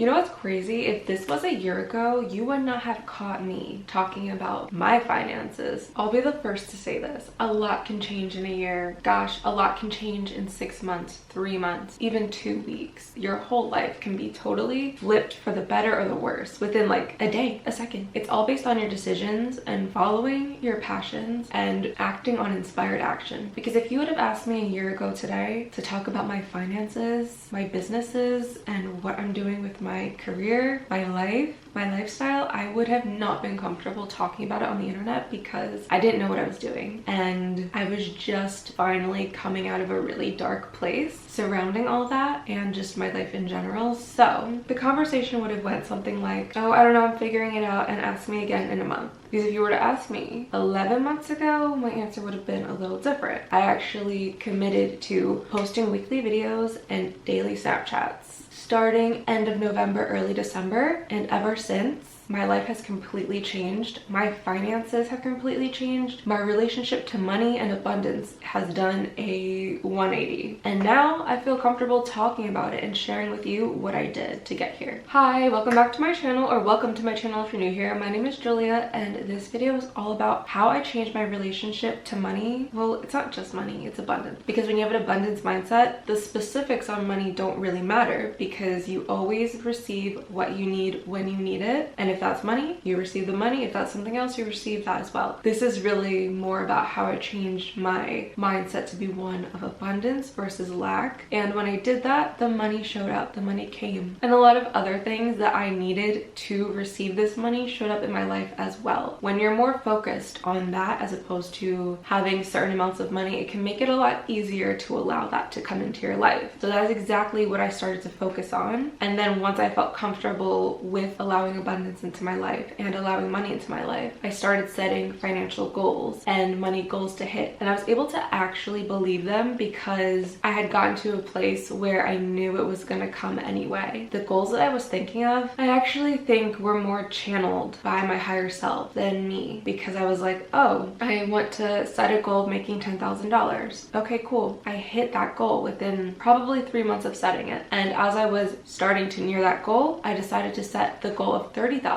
You know what's crazy? If this was a year ago, you would not have caught me talking about my finances. I'll be the first to say this. A lot can change in a year. Gosh, a lot can change in 6 months, 3 months, even 2 weeks. Your whole life can be totally flipped for the better or the worse within like a day, a second. It's all based on your decisions and following your passions and acting on inspired action. Because if you would have asked me a year ago today to talk about my finances, my businesses, and what I'm doing with my career, my life, my lifestyle, I would have not been comfortable talking about it on the internet because I didn't know what I was doing. And I was just finally coming out of a really dark place surrounding all that and just my life in general. So the conversation would have went something like, oh, I don't know, I'm figuring it out, and ask me again in a month. Because if you were to ask me 11 months ago, my answer would have been a little different. I actually committed to posting weekly videos and daily Snapchats starting end of November, early December, and ever since, my life has completely changed. My finances have completely changed. My relationship to money and abundance has done a 180. And now I feel comfortable talking about it and sharing with you what I did to get here. Hi, welcome back to my channel, or welcome to my channel if you're new here. My name is Julia, and this video is all about how I changed my relationship to money. Well, it's not just money, it's abundance. Because when you have an abundance mindset, the specifics on money don't really matter because you always receive what you need when you need it. And if that's money, you receive the money. If that's something else, you receive that as well. This is really more about how I changed my mindset to be one of abundance versus lack. And when I did that, the money showed up, the money came. And a lot of other things that I needed to receive this money showed up in my life as well. When you're more focused on that as opposed to having certain amounts of money, it can make it a lot easier to allow that to come into your life. So that is exactly what I started to focus on. And then once I felt comfortable with allowing abundance into my life and allowing money into my life, I started setting financial goals and money goals to hit. And I was able to actually believe them because I had gotten to a place where I knew it was gonna come anyway. The goals that I was thinking of, I actually think were more channeled by my higher self than me, because I was like, oh, I want to set a goal of making $10,000. Okay, cool. I hit that goal within probably 3 months of setting it. And as I was starting to near that goal, I decided to set the goal of $30,000.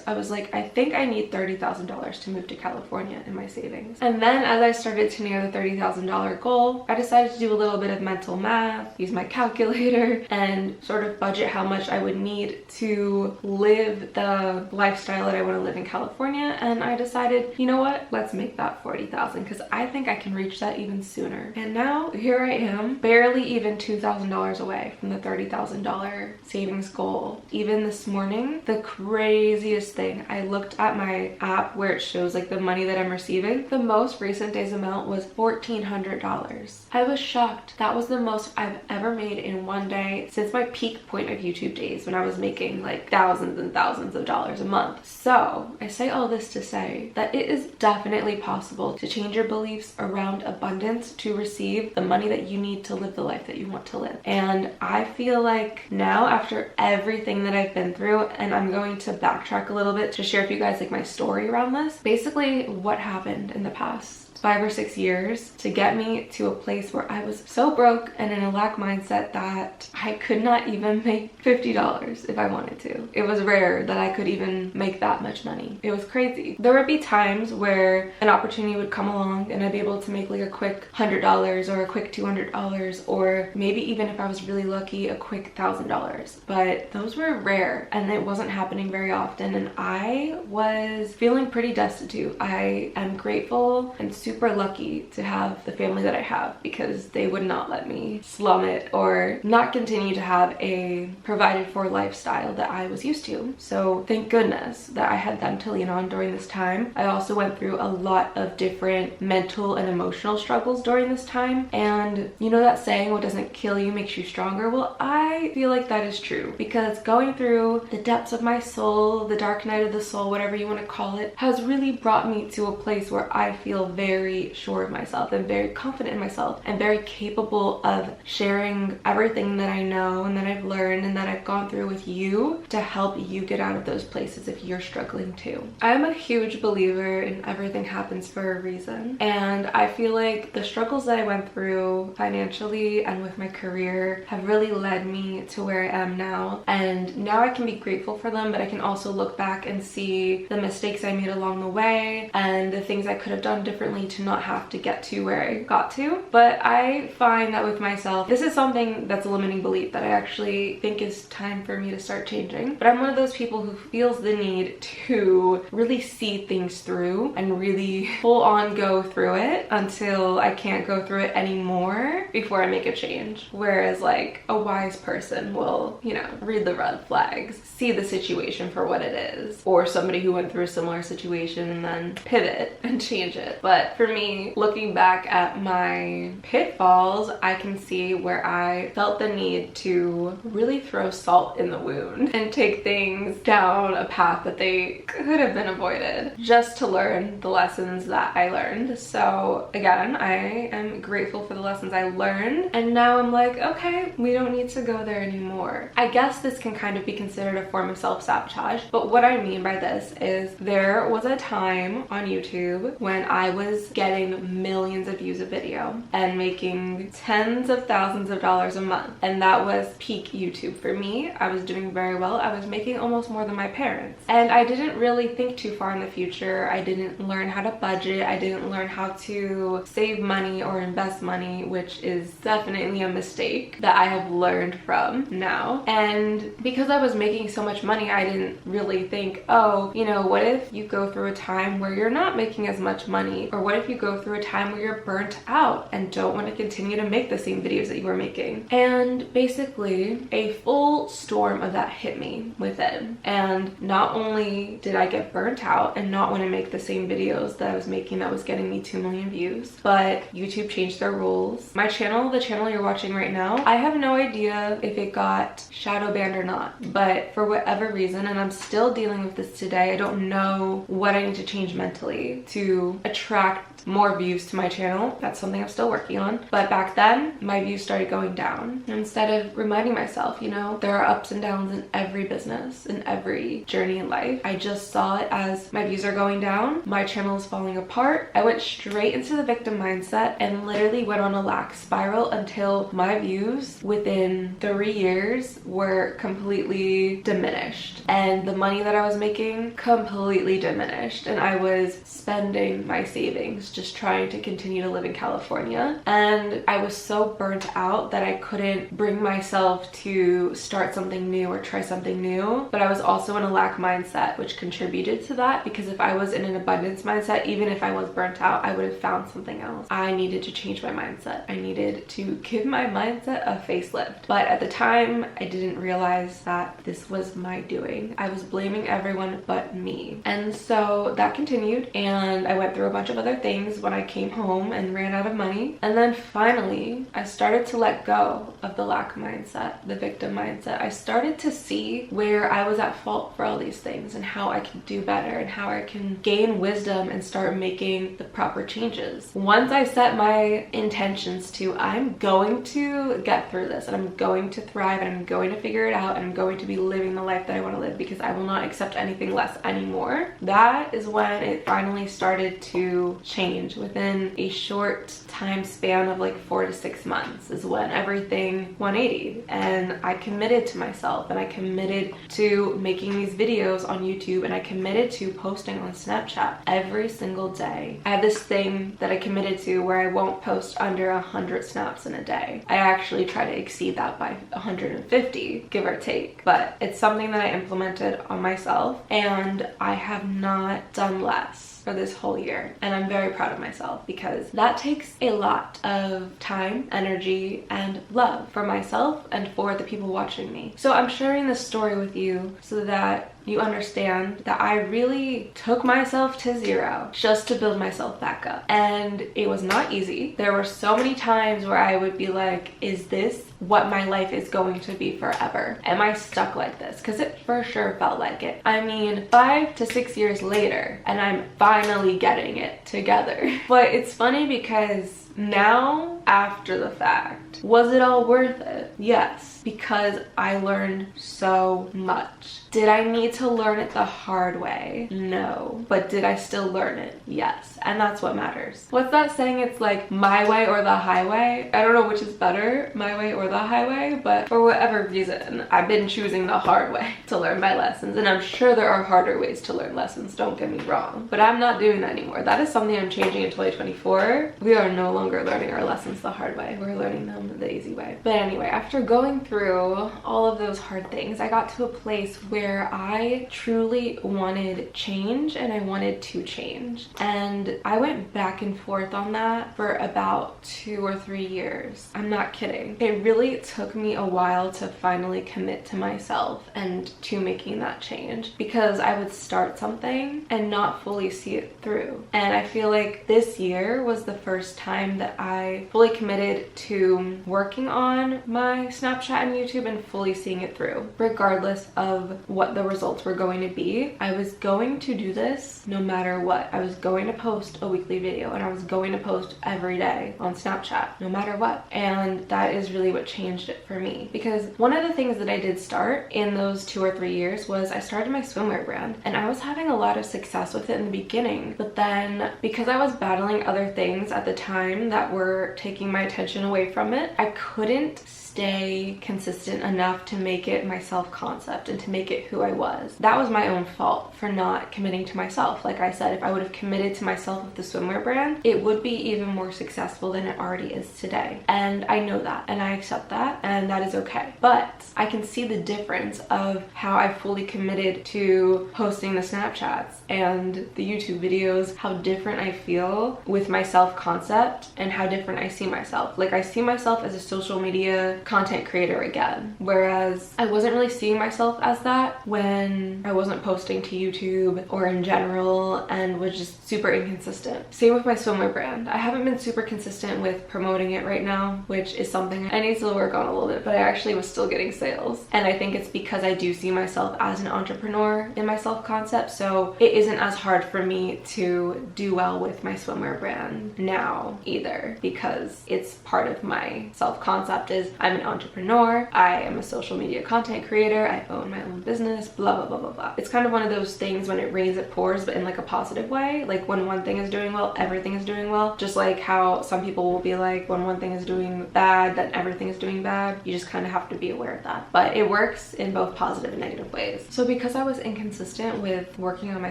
I was like, I think I need $30,000 to move to California in my savings. And then as I started to near the $30,000 goal, I decided to do a little bit of mental math, use my calculator, and sort of budget how much I would need to live the lifestyle that I want to live in California. And I decided, you know what? Let's make that $40,000 because I think I can reach that even sooner. And now here I am, barely even $2,000 away from the $30,000 savings goal. Even this morning, the craziest thing, I looked at my app where it shows like the money that I'm receiving. The most recent day's amount was $1,400. I was shocked. That was the most I've ever made in one day since my peak point of YouTube days when I was making like thousands and thousands of dollars a month. So I say all this to say that it is definitely possible to change your beliefs around abundance to receive the money that you need to live the life that you want to live. And I feel like now, after everything that I've been through, and I'm going to backtrack a little bit to share with you guys like my story around this, basically what happened in the past 5 or 6 years to get me to a place where I was so broke and in a lack mindset that I could not even make $50 if I wanted to. It was rare that I could even make that much money. It was crazy. There would be times where an opportunity would come along and I'd be able to make like a quick $100 or a quick $200, or maybe even if I was really lucky, a quick $1,000. But those were rare and it wasn't happening very often, and I was feeling pretty destitute. I am grateful and super lucky to have the family that I have, because they would not let me slum it or not continue to have a provided for lifestyle that I was used to. So thank goodness that I had them to lean on during this time. I also went through a lot of different mental and emotional struggles during this time, and you know that saying, what doesn't kill you makes you stronger? Well, I feel like that is true, because going through the depths of my soul, the dark night of the soul, whatever you want to call it, has really brought me to a place where I feel very very sure of myself and very confident in myself and very capable of sharing everything that I know and that I've learned and that I've gone through with you to help you get out of those places if you're struggling too. I'm a huge believer in everything happens for a reason, and I feel like the struggles that I went through financially and with my career have really led me to where I am now, and now I can be grateful for them, but I can also look back and see the mistakes I made along the way and the things I could have done differently to not have to get to where I got to. But I find that with myself, this is something that's a limiting belief that I actually think is time for me to start changing. But I'm one of those people who feels the need to really see things through and really full on go through it until I can't go through it anymore before I make a change. Whereas like a wise person will, you know, read the red flags, see the situation for what it is, or somebody who went through a similar situation and then pivot and change it. But for me, looking back at my pitfalls, I can see where I felt the need to really throw salt in the wound and take things down a path that they could have been avoided just to learn the lessons that I learned. So again, I am grateful for the lessons I learned, and now I'm like, okay, we don't need to go there anymore. I guess this can kind of be considered a form of self-sabotage, but what I mean by this is there was a time on YouTube when I was getting millions of views a video and making tens of thousands of dollars a month, and that was peak YouTube for me. I was doing very well. I was making almost more than my parents, and I didn't really think too far in the future. I didn't learn how to budget. I didn't learn how to save money or invest money, which is definitely a mistake that I have learned from now. And because I was making so much money, I didn't really think, oh, you know, what if you go through a time where you're not making as much money? Or what if you go through a time where you're burnt out and don't want to continue to make the same videos that you were making? And basically a full storm of that hit me within. And not only did I get burnt out and not want to make the same videos that I was making that was getting me 2 million views, but YouTube changed their rules. My channel, the channel you're watching right now, I have no idea if it got shadow banned or not, but for whatever reason, and I'm still dealing with this today, I don't know what I need to change mentally to attract more views to my channel. That's something I'm still working on. But back then, my views started going down. Instead of reminding myself, you know, there are ups and downs in every business, in every journey in life, I just saw it as my views are going down, my channel is falling apart. I went straight into the victim mindset and literally went on a lack spiral until my views within 3 years were completely diminished, and the money that I was making completely diminished, and I was spending my savings just trying to continue to live in California. And I was so burnt out that I couldn't bring myself to start something new or try something new. But I was also in a lack mindset, which contributed to that, because if I was in an abundance mindset, even if I was burnt out, I would have found something else. I needed to change my mindset. I needed to give my mindset a facelift. But at the time, I didn't realize that this was my doing. I was blaming everyone but me. And so that continued, and I went through a bunch of other things when I came home and ran out of money. And then finally, I started to let go of the lack mindset, the victim mindset. I started to see where I was at fault for all these things and how I can do better and how I can gain wisdom and start making the proper changes. Once I set my intentions to, I'm going to get through this and I'm going to thrive and I'm going to figure it out and I'm going to be living the life that I want to live because I will not accept anything less anymore. That is when it finally started to change. Within a short time span of like 4 to 6 months is when everything 180, and I committed to myself and I committed to making these videos on YouTube and I committed to posting on Snapchat every single day. I have this thing that I committed to where I won't post under 100 snaps in a day. I actually try to exceed that by 150, give or take, but it's something that I implemented on myself, and I have not done less for this whole year, and I'm very proud of myself because that takes a lot of time, energy, and love for myself and for the people watching me. So I'm sharing this story with you so that you understand that I really took myself to zero just to build myself back up. And it was not easy. There were so many times where I would be like, is this what my life is going to be forever? Am I stuck like this? Because it for sure felt like it. I mean, 5 to 6 years later, and I'm finally getting it together. But it's funny because now, after the fact, was it all worth it? Yes, because I learned so much. Did I need to learn it the hard way? No. But did I still learn it? Yes. And that's what matters. What's that saying? It's like my way or the highway. I don't know which is better, my way or the highway, but for whatever reason, I've been choosing the hard way to learn my lessons. And I'm sure there are harder ways to learn lessons, don't get me wrong. But I'm not doing that anymore. That is something I'm changing in 2024. We are no longer learning our lessons the hard way. We're learning them the easy way. But anyway, after going through all of those hard things, I got to a place where I truly wanted change and I wanted to change. And I went back and forth on that for about 2 or 3 years. I'm not kidding. It really took me a while to finally commit to myself and to making that change, because I would start something and not fully see it through. And I feel like this year was the first time that I fully committed to working on my Snapchat and YouTube and fully seeing it through, regardless of what the results were going to be. I was going to do this no matter what. I was going to post a weekly video and I was going to post every day on Snapchat, no matter what. And that is really what changed it for me, because one of the things that I did start in those 2 or 3 years was I started my swimwear brand, and I was having a lot of success with it in the beginning. But then, because I was battling other things at the time that were taking my attention away from it, I couldn't stay consistent enough to make it my self-concept and to make it who I was. That was my own fault for not committing to myself. Like I said, if I would have committed to myself with the swimwear brand, it would be even more successful than it already is today. And I know that, and I accept that, and that is okay. But I can see the difference of how I fully committed to posting the Snapchats and the YouTube videos, how different I feel with my self-concept and how different I see myself. Like, I see myself as a social media content creator again, whereas I wasn't really seeing myself as that when I wasn't posting to YouTube or in general, and was just super inconsistent. Same with my swimwear brand. I haven't been super consistent with promoting it right now, which is something I need to work on a little bit, but I actually was still getting sales. And I think it's because I do see myself as an entrepreneur in my self-concept, so it isn't as hard for me to do well with my swimwear brand now either, because it's part of my self-concept is I'm an entrepreneur, I am a social media content creator, I own my own business, blah, blah, blah, blah, blah. It's kind of one of those things when it rains, it pours, but in like a positive way. Like when one thing is doing well, everything is doing well. Just like how some people will be like, when one thing is doing bad, then everything is doing bad. You just kind of have to be aware of that. But it works in both positive and negative ways. So because I was inconsistent with working on my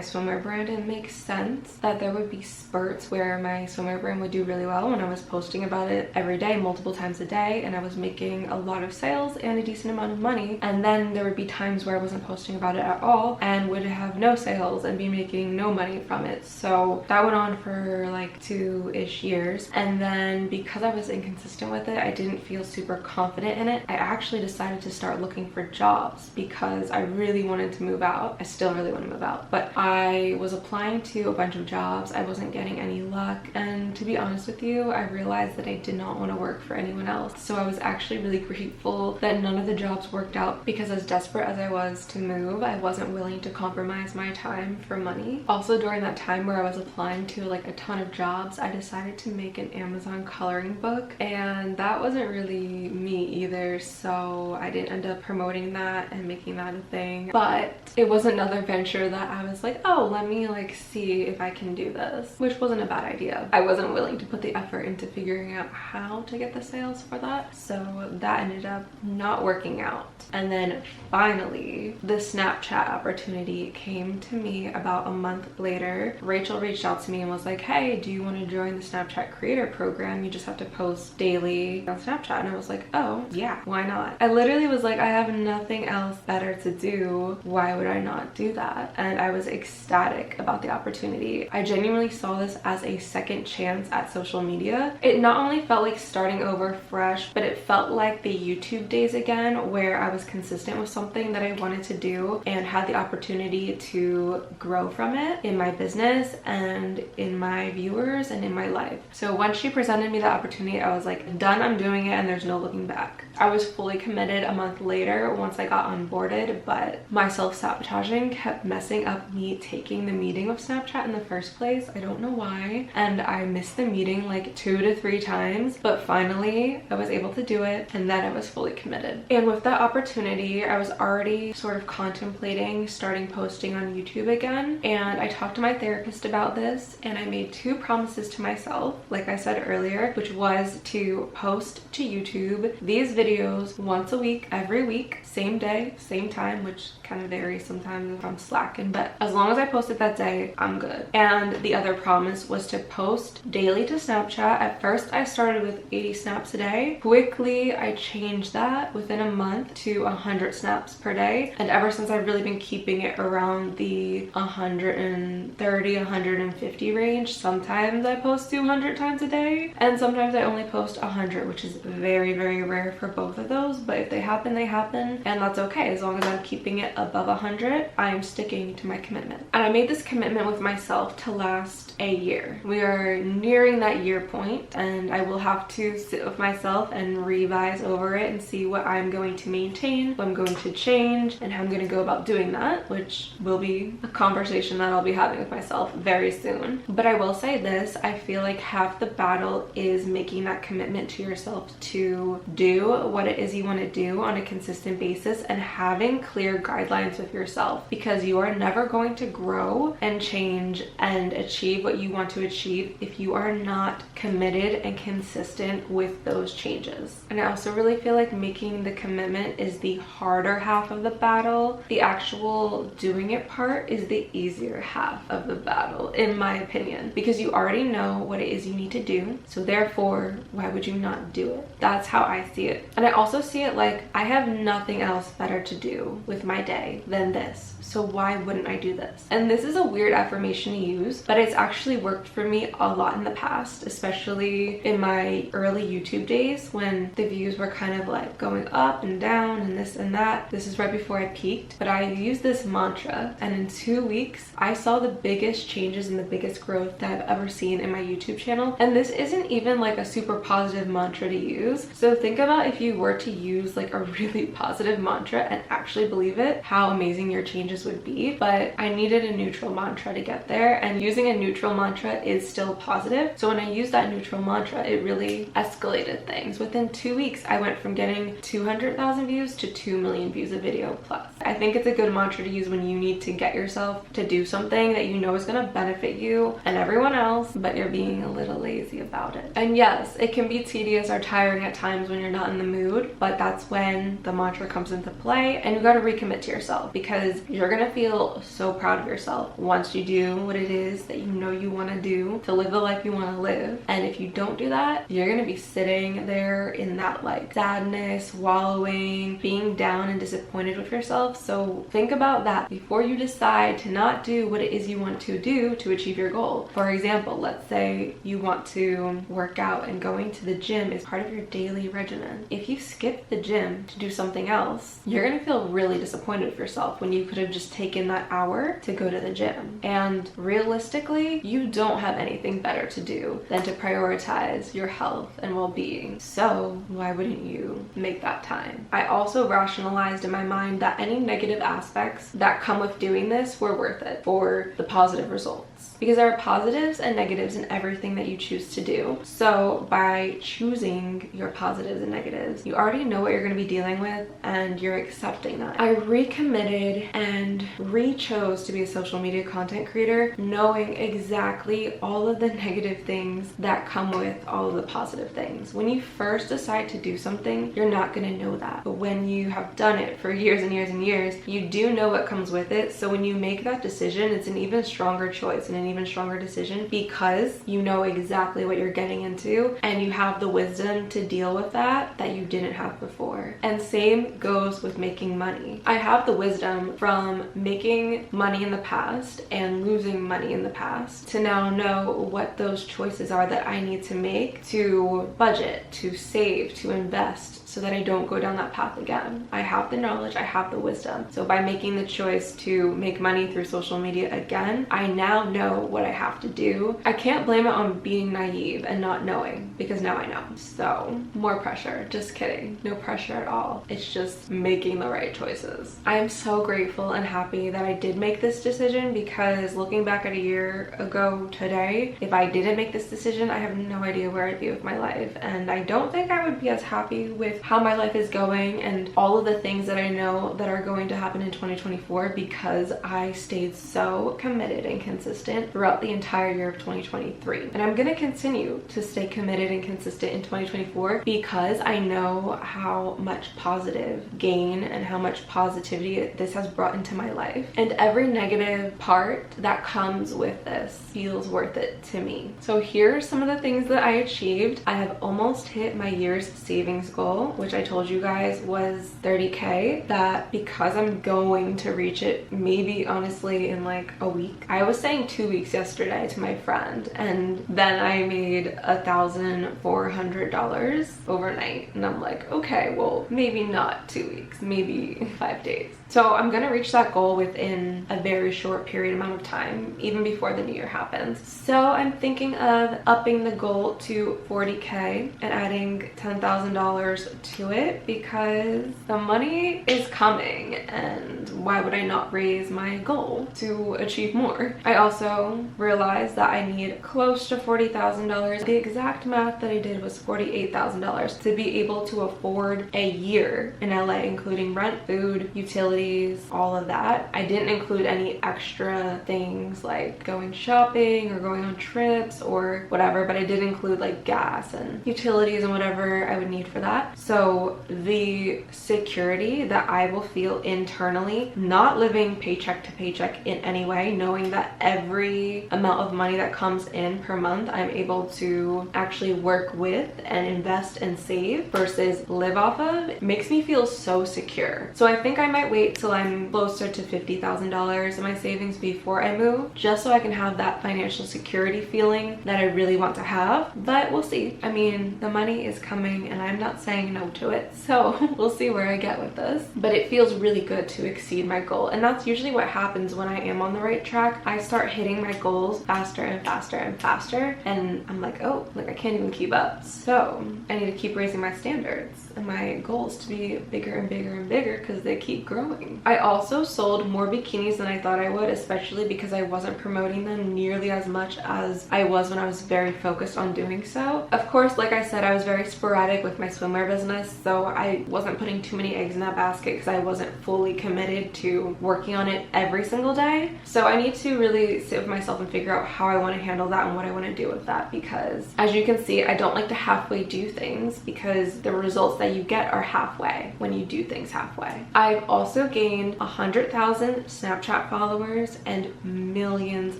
swimwear brand, it makes sense that there would be spurts where my swimwear brand would do really well when I was posting about it every day, multiple times a day, and I was making a lot of sales and a decent amount of money. And then there would be times where I wasn't posting about it at all and would have no sales and be making no money from it. So that went on for like 2-ish years. And then because I was inconsistent with it, I didn't feel super confident in it. I actually decided to start looking for jobs because I really wanted to move out. I still really want to move out, but I was applying to a bunch of jobs. I wasn't getting any luck. And to be honest with you, I realized that I did not want to work for anyone else. So I was actually really grateful that none of the jobs worked out, because as desperate as I was to move, I wasn't willing to compromise my time for money. Also, during that time where I was applying to like a ton of jobs, I decided to make an Amazon coloring book, and that wasn't really me either, so I didn't end up promoting that and making that a thing. But it was another venture that I was like, oh, let me like see if I can do this, which wasn't a bad idea. I wasn't willing to put the effort into figuring out how to get the sales for that, so that ended up not working out. And then finally, the Snapchat opportunity came to me about a month later. Rachel reached out to me and was like, hey, do you want to join the Snapchat creator program? You just have to post daily on Snapchat. And I was like, oh yeah, why not? I literally was like, I have nothing else better to do. Why would I not do that? And I was ecstatic about the opportunity. I genuinely saw this as a second chance at social media. It not only felt like starting over fresh, but it felt like the YouTube days again where I was consistent with something that I wanted to do and had the opportunity to grow from it in my business and in my viewers and in my life. So once she presented me the opportunity, I was like, done, I'm doing it, and there's no looking back. I was fully committed a month later once I got onboarded, but my self-sabotaging kept messing up me taking the meeting with Snapchat in the first place. I don't know why, and I missed the meeting like 2 to 3 times, but finally I was able to do it, and then I was fully committed. And with that opportunity, I was already sort of contemplating starting posting on YouTube again, and I talked to my therapist about this, and I made 2 promises to myself, like I said earlier, which was to post to YouTube these videos once a week, every week, same day, same time, which kind of varies sometimes if I'm slacking, but as long as I post it that day, I'm good. And the other promise was to post daily to Snapchat. At first, I started with 80 snaps a day. Quickly, I changed that within a month to 100 snaps per day. And ever since, I've really been keeping it around the 130, 150 range. Sometimes I post 200 times a day, and sometimes I only post 100, which is very, very rare for both of those. But if they happen, they happen, and that's okay. As long as I'm keeping it above 100, I am sticking to my commitment. And I made this commitment with myself to last a year. We are nearing that year point, and I will have to sit with myself and revise over it and see what I'm going to maintain, what I'm going to change, and how I'm going to go about doing that, which will be a conversation that I'll be having with myself very soon. But I will say this, I feel like half the battle is making that commitment to yourself to do what it is you want to do on a consistent basis and having clear guidelines with yourself, because you are never going to grow and change and achieve what you want to achieve if you are not committed and consistent with those changes. And I also really feel like making the commitment is the harder half of the battle. The actual doing it part is the easier half of the battle, in my opinion, because you already know what it is you need to do. So therefore, why would you not do it? That's how I see it. And I also see it like I have nothing else better to do with my day than this. So why wouldn't I do this? And this is a weird affirmation to use, but it's actually worked for me a lot in the past, especially in my early YouTube days when the views were kind of like going up and down and this and that. This is right before I peaked, but I used this mantra, and in 2 weeks, I saw the biggest changes and the biggest growth that I've ever seen in my YouTube channel. And this isn't even like a super positive mantra to use. So think about if you were to use like a really positive mantra and actually believe it, how amazing your changes would be. But I needed a neutral mantra to get there, and using a neutral mantra is still positive. So when I used that neutral mantra, it really escalated things. Within 2 weeks, I went from getting 200,000 views to 2 million views a video plus. I think it's a good mantra to use when you need to get yourself to do something that you know is going to benefit you and everyone else, but you're being a little lazy about it. And yes, it can be tedious or tiring at times when you're not in the mood, but that's when the mantra comes into play, and you got to recommit to yourself, because you're going to feel so proud of yourself once you do what it is that you know you want to do to live the life you want to live. And if you don't do that, you're going to be sitting there in that like sadness, wallowing, being down and disappointed with yourself. So think about that before you decide to not do what it is you want to do to achieve your goal. For example, let's say you want to work out and going to the gym is part of your daily regimen. If you skip the gym to do something else, you're going to feel really disappointed with yourself when you could have just taken that hour to go to the gym. And realistically, you don't have anything better to do than to prioritize your health and well-being. So why wouldn't you make that time? I also rationalized in my mind that any negative aspects that come with doing this were worth it for the positive results. Because there are positives and negatives in everything that you choose to do. So by choosing your positives and negatives, you already know what you're going to be dealing with, and you're accepting that. I recommitted and re-chose to be a social media content creator, knowing exactly all of the negative things that come with all of the positive things. When you first decide to do something, you're not going to know that. But when you have done it for years and years and years, you do know what comes with it. So when you make that decision, it's an even stronger choice and an even stronger decision because you know exactly what you're getting into and you have the wisdom to deal with that you didn't have before. And same goes with making money. I have the wisdom from making money in the past and losing money in the past to now know what those choices are that I need to make to budget, to save, to invest, so that I don't go down that path again. I have the knowledge, I have the wisdom. So by making the choice to make money through social media again, I now know what I have to do. I can't blame it on being naive and not knowing, because now I know. So more pressure, just kidding. No pressure at all. It's just making the right choices. I am so grateful and happy that I did make this decision, because looking back at a year ago today, if I didn't make this decision, I have no idea where I'd be with my life. And I don't think I would be as happy with how my life is going and all of the things that I know that are going to happen in 2024, because I stayed so committed and consistent throughout the entire year of 2023. And I'm gonna continue to stay committed and consistent in 2024 because I know how much positive gain and how much positivity this has brought into my life. And every negative part that comes with this feels worth it to me. So here are some of the things that I achieved. I have almost hit my year's savings goal, which I told you guys was 30K, that because I'm going to reach it maybe honestly in like a week. I was saying 2 weeks yesterday to my friend, and then I made $1,400 overnight, and I'm like, okay, well, maybe not 2 weeks, maybe 5 days. So I'm gonna reach that goal within a very short period amount of time, even before the new year happens. So I'm thinking of upping the goal to 40K and adding $10,000 to it, because the money is coming, and why would I not raise my goal to achieve more? I also realized that I need close to $40,000. The exact math that I did was $48,000 to be able to afford a year in LA, including rent, food, utilities, all of that. I didn't include any extra things like going shopping or going on trips or whatever, but I did include like gas and utilities and whatever I would need for that. So the security that I will feel internally, not living paycheck to paycheck in any way, knowing that every amount of money that comes in per month, I'm able to actually work with and invest and save versus live off of, it makes me feel so secure. So I think I might wait till I'm closer to $50,000 in my savings before I move, just so I can have that financial security feeling that I really want to have. But we'll see. I mean, the money is coming and I'm not saying no to it, so we'll see where I get with this. But it feels really good to exceed my goal, and that's usually what happens when I am on the right track. I start hitting my goals faster and faster and faster, and I'm like, oh, like I can't even keep up. So I need to keep raising my standards and my goals to be bigger and bigger and bigger, because they keep growing. I also sold more bikinis than I thought I would, especially because I wasn't promoting them nearly as much as I was when I was very focused on doing so. Of course, like I said, I was very sporadic with my swimwear business, so I wasn't putting too many eggs in that basket because I wasn't fully committed to working on it every single day. So I need to really sit with myself and figure out how I want to handle that and what I want to do with that, because as you can see, I don't like to halfway do things, because the results that you get are halfway when you do things halfway. I've also gained 100,000 Snapchat followers and millions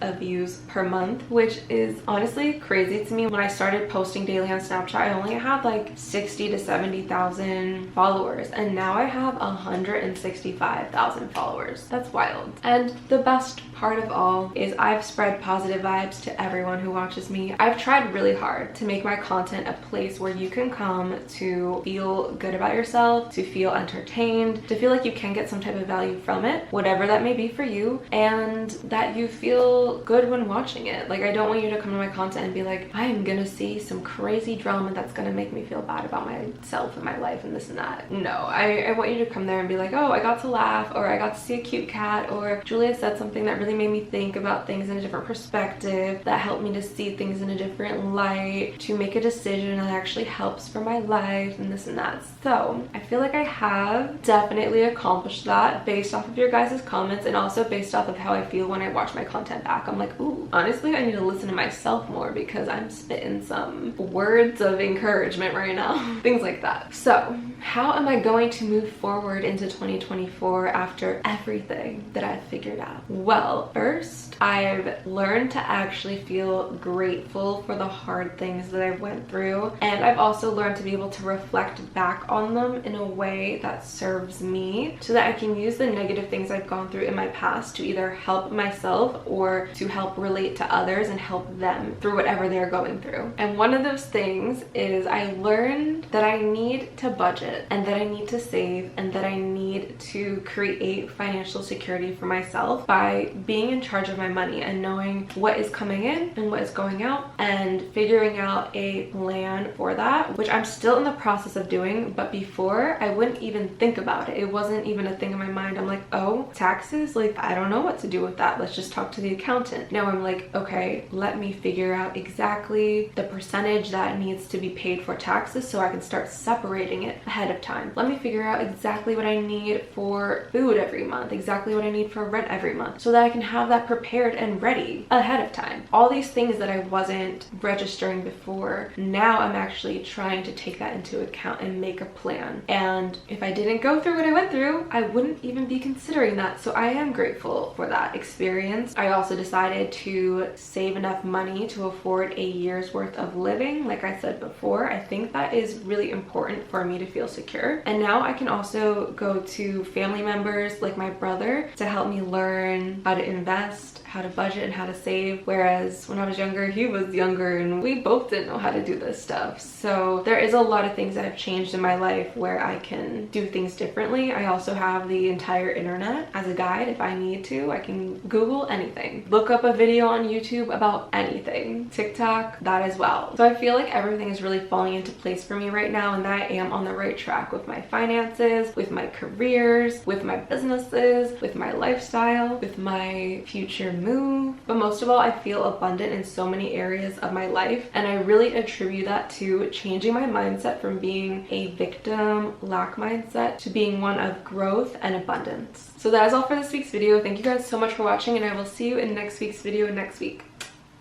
of views per month, which is honestly crazy to me. When I started posting daily on Snapchat, I only had like 60 to 70,000 followers, and now I have 165,000 followers. That's wild. And the best part of all is I've spread positive vibes to everyone who watches me. I've tried really hard to make my content a place where you can come to feel good about yourself, to feel entertained, to feel like you can get some type of value from it, whatever that may be for you, and that you feel good when watching it. Like, I don't want you to come to my content and be like, I'm gonna see some crazy drama that's gonna make me feel bad about myself and my life and this and that. No, I want you to come there and be like, oh, I got to laugh, or I got to see a cute cat, or Julia said something that really made me think about things in a different perspective, that helped me to see things in a different light, to make a decision that actually helps for my life and this and that. So I feel like I have definitely accomplished that based off of your guys' comments, and also based off of how I feel when I watch my content back. I'm like, ooh, honestly, I need to listen to myself more because I'm spitting some words of encouragement right now. Things like that. So how am I going to move forward into 2024 after everything that I've figured out? Well, first, I've learned to actually feel grateful for the hard things that I went through, and I've also learned to be able to reflect back on them in a way that serves me, so that I can use the negative things I've gone through in my past to either help myself or to help relate to others and help them through whatever they're going through. And one of those things is I learned that I need to budget, and that I need to save, and that I need to create financial security for myself by being in charge of my money and knowing what is coming in and what is going out, and figuring out a plan for that, which I'm still in the process of doing. But before, I wouldn't even think about it. It wasn't even a thing in my mind. I'm like, oh, taxes? Like, I don't know what to do with that. Let's just talk to the accountant. Now I'm like, okay, let me figure out exactly the percentage that needs to be paid for taxes so I can start separating it ahead of time. Let me figure out exactly what I need for food every month, exactly what I need for rent every month, so that I can have that prepared and ready ahead of time. All these things that I wasn't registering before, now I'm actually trying to take that into account and make a plan. And if I didn't go through what I went through, I wouldn't even be considering that. So I am grateful for that experience. I also decided to save enough money to afford a year's worth of living. Like I said before, I think that is really important for me to feel secure. And now I can also go to family members like my brother to help me learn how to invest, how to budget, and how to save. Whereas when I was younger, he was younger and we both didn't know how to do this stuff. So there is a lot of things that have changed in my life where I can do things differently. I also have the entire internet as a guide. If I need to, I can Google anything, look up a video on YouTube about anything, TikTok, that as well. So I feel like everything is really falling into place for me right now, and that I am on the right track with my finances, with my careers, with my businesses, with my lifestyle, with my future move. But most of all, I feel abundant in so many areas of my life, and I really attribute that to changing my mindset from being a victim lack mindset to being one of growth and abundance. So that is all for this week's video. Thank you guys so much for watching, and I will see you in next week's video next week.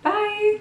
Bye!